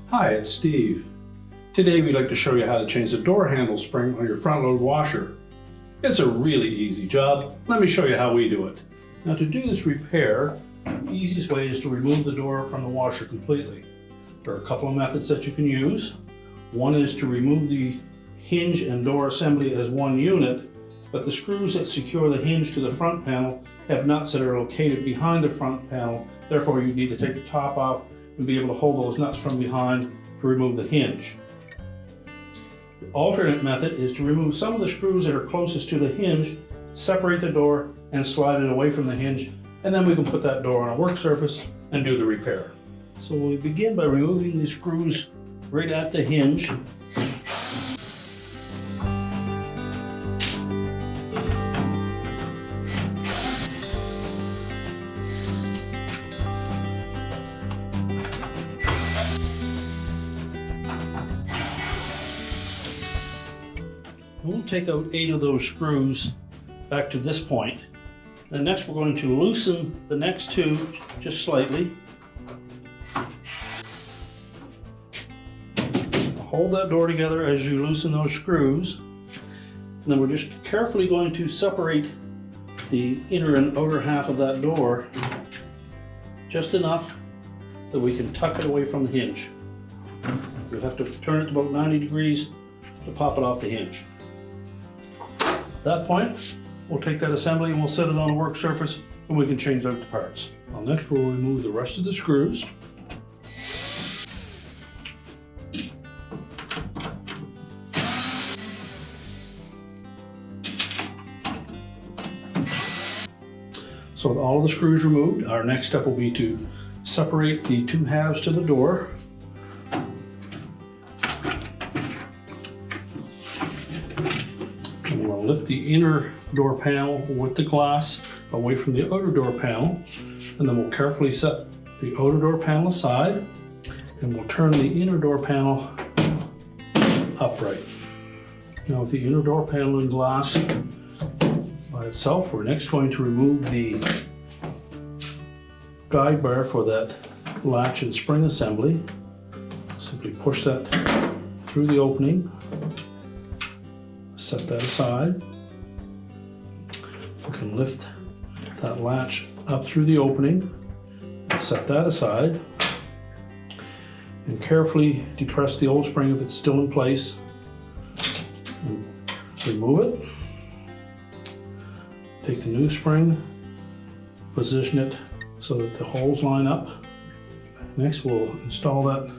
Hi, it's Steve. Today we'd like to show you how to change the door handle spring on your front load washer. It's a really easy job. Let me show you how we do it. Now, to do this repair, the easiest way is to remove the door from the washer completely. There are a couple of methods that you can use. One is to remove the hinge and door assembly as one unit, but the screws that secure the hinge to the front panel have nuts that are located behind the front panel. Therefore, you need to take the top off and be able to hold those nuts from behind to remove the hinge. The alternate method is to remove some of the screws that are closest to the hinge, separate the door, and slide it away from the hinge, and then we can put that door on a work surface and do the repair. So we begin by removing the screws right at the hinge. We'll take out 8 of those screws back to this point. And next we're going to loosen the next 2 just slightly. Hold that door together as you loosen those screws. And then we're just carefully going to separate the inner and outer half of that door just enough that we can tuck it away from the hinge. You'll have to turn it about 90 degrees to pop it off the hinge. At that point, we'll take that assembly and we'll set it on a work surface and we can change out the parts. Well, next we'll remove the rest of the screws. So with all of the screws removed, our next step will be to separate the 2 halves to the door. And we'll lift the inner door panel with the glass away from the outer door panel, and then we'll carefully set the outer door panel aside, and we'll turn the inner door panel upright. Now with the inner door panel in glass by itself, we're next going to remove the guide bar for that latch and spring assembly. Simply push that through the opening, set that aside. We can lift that latch up through the opening, set that aside, and carefully depress the old spring if it's still in place. And remove it. Take the new spring, position it so that the holes line up. Next we'll install that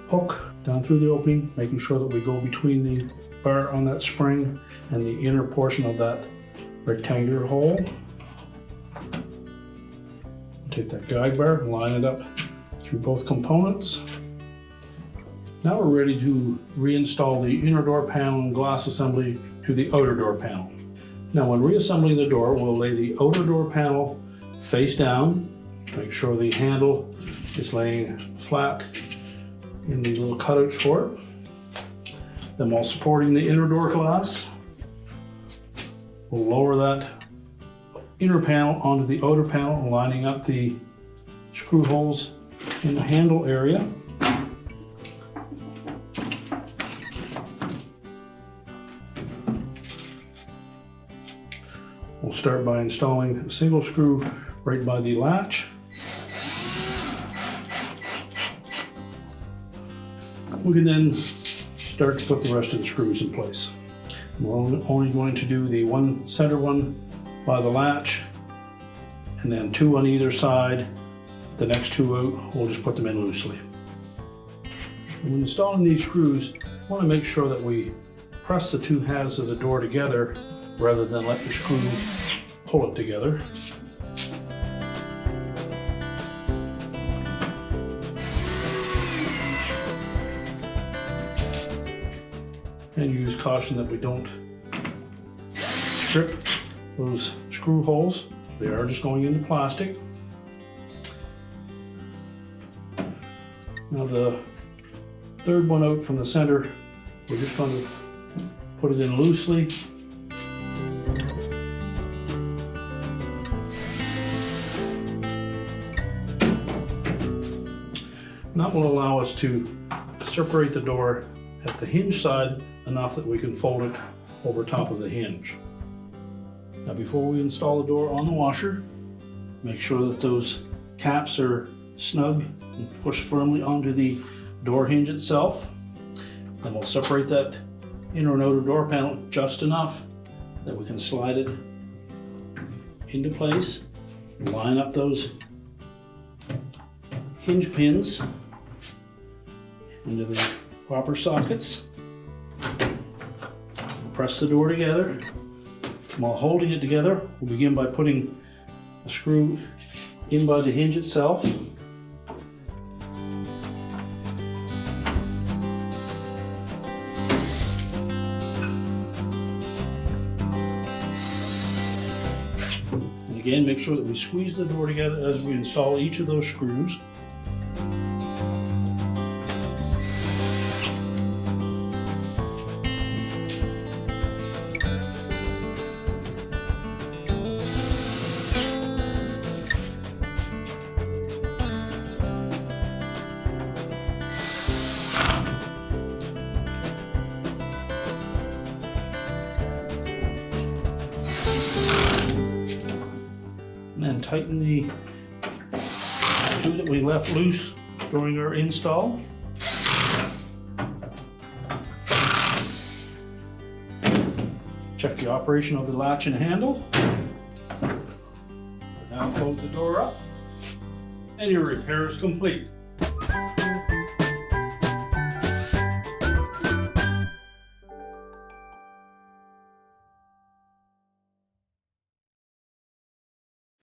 hook down through the opening, making sure that we go between the bar on that spring and the inner portion of that rectangular hole. Take that guide bar and line it up through both components. Now we're ready to reinstall the inner door panel and glass assembly to the outer door panel. Now when reassembling the door, we'll lay the outer door panel face down, make sure the handle is laying flat in the little cutouts for it. Then while supporting the inner door glass, we'll lower that inner panel onto the outer panel, lining up the screw holes in the handle area. We'll start by installing a single screw right by the latch. We can then start to put the rest of the screws in place. We're only going to do the one center one by the latch, and then 2 on either side. The next 2 out, we'll just put them in loosely. When installing these screws, we want to make sure that we press the 2 halves of the door together rather than let the screw pull it together. And use caution that we don't strip those screw holes. They are just going into plastic. Now the third one out from the center, we're just going to put it in loosely. And that will allow us to separate the door at the hinge side enough that we can fold it over top of the hinge. Now before we install the door on the washer, make sure that those caps are snug and pushed firmly onto the door hinge itself. Then we'll separate that inner and outer door panel just enough that we can slide it into place. Line up those hinge pins into the proper sockets. Press the door together. While holding it together, we'll begin by putting a screw in by the hinge itself. And again, make sure that we squeeze the door together as we install each of those screws. And then tighten the two that we left loose during our install. Check the operation of the latch and handle. Now close the door up, and your repair is complete.